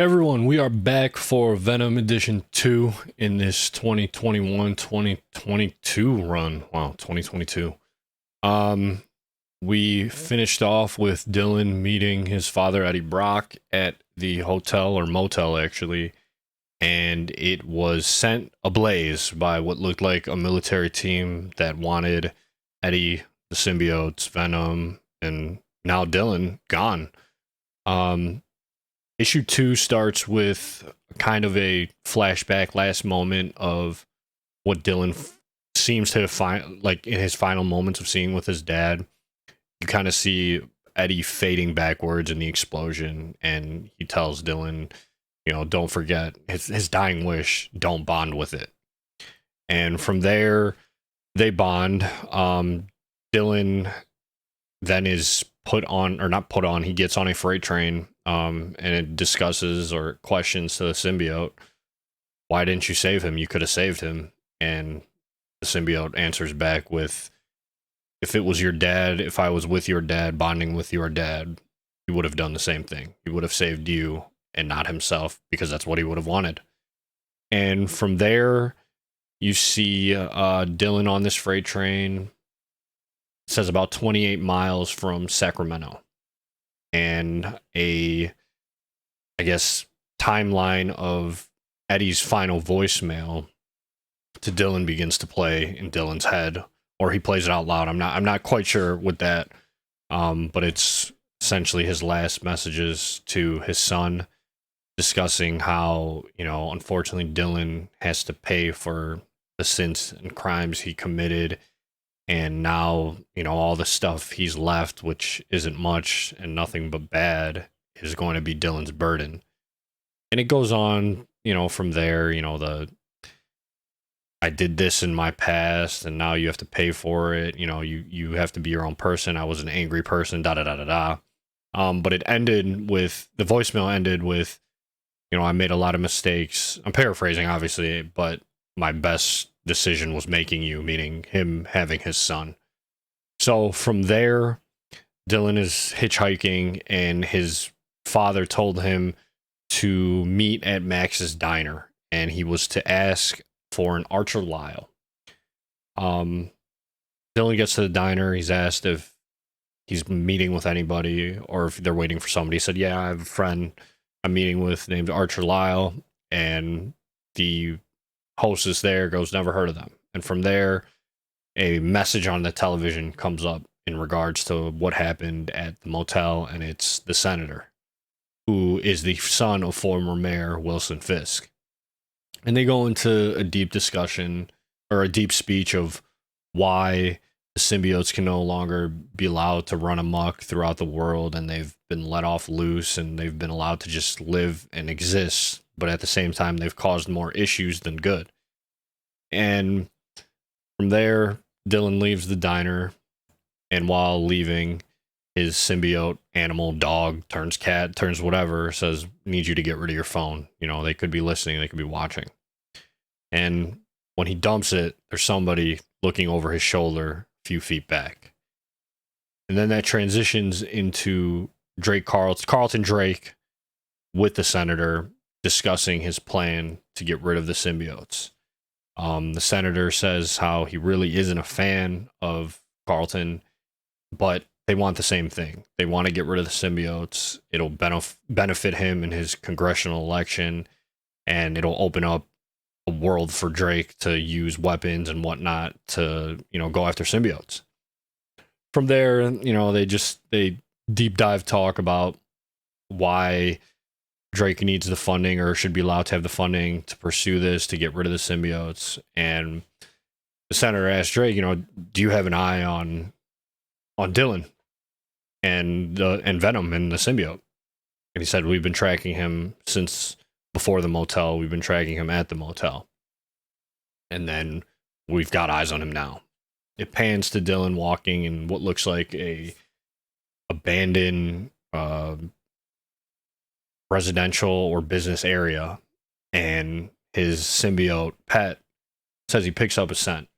Hey everyone, we are back for Venom Edition 2 in this 2021-2022 run. Wow, 2022. Um, we finished off with Dylan meeting his father, Eddie Brock, at the hotel or motel actually, and it was sent ablaze by what looked like a military team that wanted Eddie, the symbiotes, Venom, and now Dylan gone. Um, Issue 2 starts with kind of a flashback last moment of what Dylan seems to find, like in his final moments of seeing with his dad. You kind of see Eddie fading backwards in the explosion, and he tells Dylan, don't forget his dying wish, don't bond with it. And from there, they bond. Dylan then is put on, or not put on, he gets on a freight train, and it discusses or questions to the symbiote, why didn't you save him? You could have saved him. And the symbiote answers back with, if it was your dad, if I was with your dad, bonding with your dad, he would have done the same thing. He would have saved you and not himself, because that's what he would have wanted. And from there, you see Dylan on this freight train. It says about 28 miles from Sacramento. And I guess, timeline of Eddie's final voicemail to Dylan begins to play in Dylan's head, or he plays it out loud. I'm not quite sure with that, but it's essentially his last messages to his son, discussing how, unfortunately Dylan has to pay for the sins and crimes he committed, and now, all the stuff he's left, which isn't much and nothing but bad, is going to be Dylan's burden. And it goes on, from there, I did this in my past and now you have to pay for it. You have to be your own person. I was an angry person, da da da da da. But it ended with, the voicemail ended with, I made a lot of mistakes. I'm paraphrasing, obviously, but my best decision was making you, meaning him having his son. So from there, Dylan is hitchhiking, and his father told him to meet at Max's diner, and he was to ask for an allllll. Dylan gets to the diner. He's asked if he's meeting with anybody or if they're waiting for somebody. He said, "Yeah, I have a friend I'm meeting with named allllll," and the hostess there goes, "Never heard of them." And from there, a message on the television comes up in regards to what happened at the motel, and it's the senator, who is the son of former Mayor Wilson Fisk. And they go into a deep discussion, or a deep speech, of why the symbiotes can no longer be allowed to run amok throughout the world, and they've been let off loose, and they've been allowed to just live and exist, but at the same time, they've caused more issues than good. And from there, Dylan leaves the diner, and while leaving, his symbiote animal, dog, turns cat, turns whatever, says, "Need you to get rid of your phone." They could be listening, they could be watching. And when he dumps it, there's somebody looking over his shoulder a few feet back. And then that transitions into Carlton Drake with the senator, discussing his plan to get rid of the symbiotes. The senator says how he really isn't a fan of Carlton, but they want the same thing. They want to get rid of the symbiotes. It'll benefit him in his congressional election, and it'll open up a world for Drake to use weapons and whatnot to, go after symbiotes. From there, they deep dive talk about why Drake needs the funding, or should be allowed to have the funding to pursue this, to get rid of the symbiotes. And the senator asked Drake, do you have an eye on Dylan and Venom and the symbiote? And he said, we've been tracking him since before the motel. We've been tracking him at the motel. And then we've got eyes on him now. It pans to Dylan walking in what looks like a abandoned residential or business area, and his symbiote pet says he picks up a scent.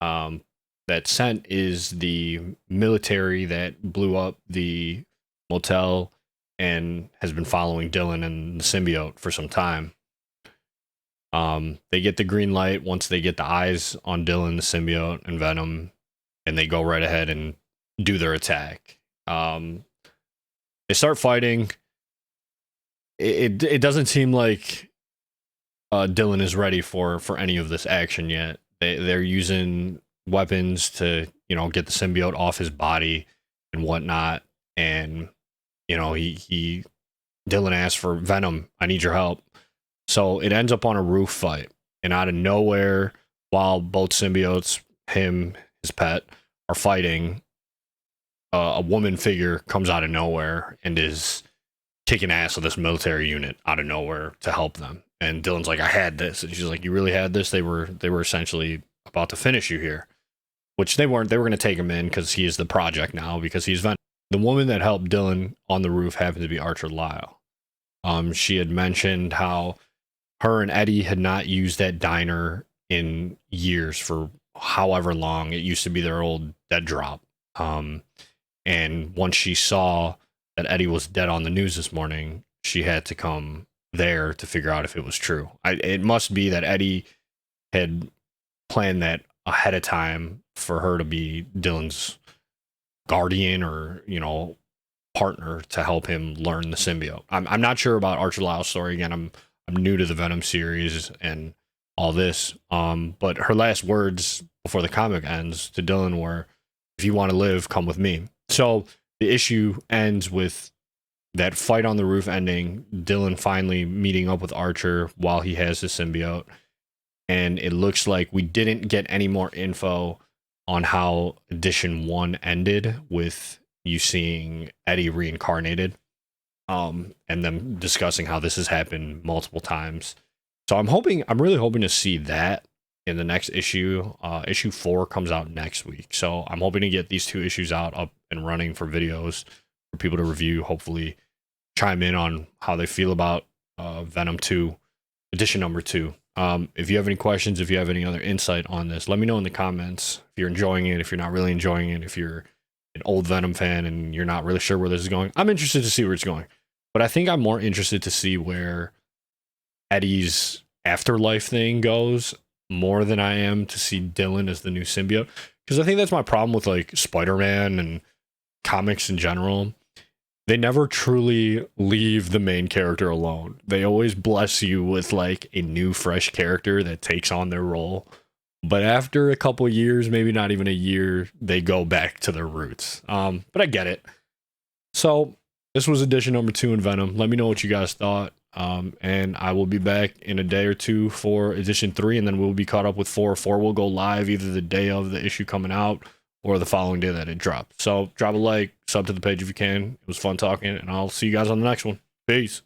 That scent is the military that blew up the motel and has been following Dylan and the symbiote for some time. They get the green light once they get the eyes on Dylan, the symbiote, and Venom, and they go right ahead and do their attack. They start fighting. It doesn't seem like Dylan is ready for any of this action yet. They're using weapons to get the symbiote off his body and whatnot, and he Dylan asks for Venom. I need your help. So it ends up on a roof fight, and out of nowhere, while both symbiotes, him, his pet, are fighting, a woman figure comes out of nowhere and is kicking ass of this military unit out of nowhere to help them. And Dylan's like, I had this. And she's like, you really had this? They were essentially about to finish you here. Which they weren't. They were going to take him in because he is the project now, because he's Venom. The woman that helped Dylan on the roof happened to be allllll. She had mentioned how her and Eddie had not used that diner in years, for however long. It used to be their old dead drop. And once she saw that Eddie was dead on the news this morning, she had to come there to figure out if it was true. It must be that Eddie had planned that ahead of time for her to be Dylan's guardian or partner to help him learn the symbiote. I'm not sure about allll's story. Again, I'm new to the Venom series and all this. But her last words before the comic ends to Dylan were, "If you want to live, come with me." So the issue ends with that fight on the roof ending, Dylan finally meeting up with Archer while he has his symbiote. And it looks like we didn't get any more info on how edition 1 ended, with you seeing Eddie reincarnated, and them discussing how this has happened multiple times. So I'm really hoping to see that in the next issue. Issue 4 comes out next week. So I'm hoping to get these 2 issues out up and running for videos for people to review, hopefully chime in on how they feel about Venom 2, edition number 2. If you have any questions, if you have any other insight on this, let me know in the comments. If you're enjoying it, if you're not really enjoying it, if you're an old Venom fan and you're not really sure where this is going. I'm interested to see where it's going. But I think I'm more interested to see where Eddie's afterlife thing goes more than I am to see Dylan as the new symbiote. Because I think that's my problem with like Spider-Man and comics in general. They never truly leave the main character alone. They always bless you with like a new fresh character that takes on their role. But after a couple years, maybe not even a year, they go back to their roots. But I get it. So this was edition number 2 in Venom. Let me know what you guys thought. And I will be back in a day or two for edition 3, and then we'll be caught up with 4. 4 will go live either the day of the issue coming out or the following day that it dropped. So drop a like, sub to the page if you can. It was fun talking, and I'll see you guys on the next one. Peace.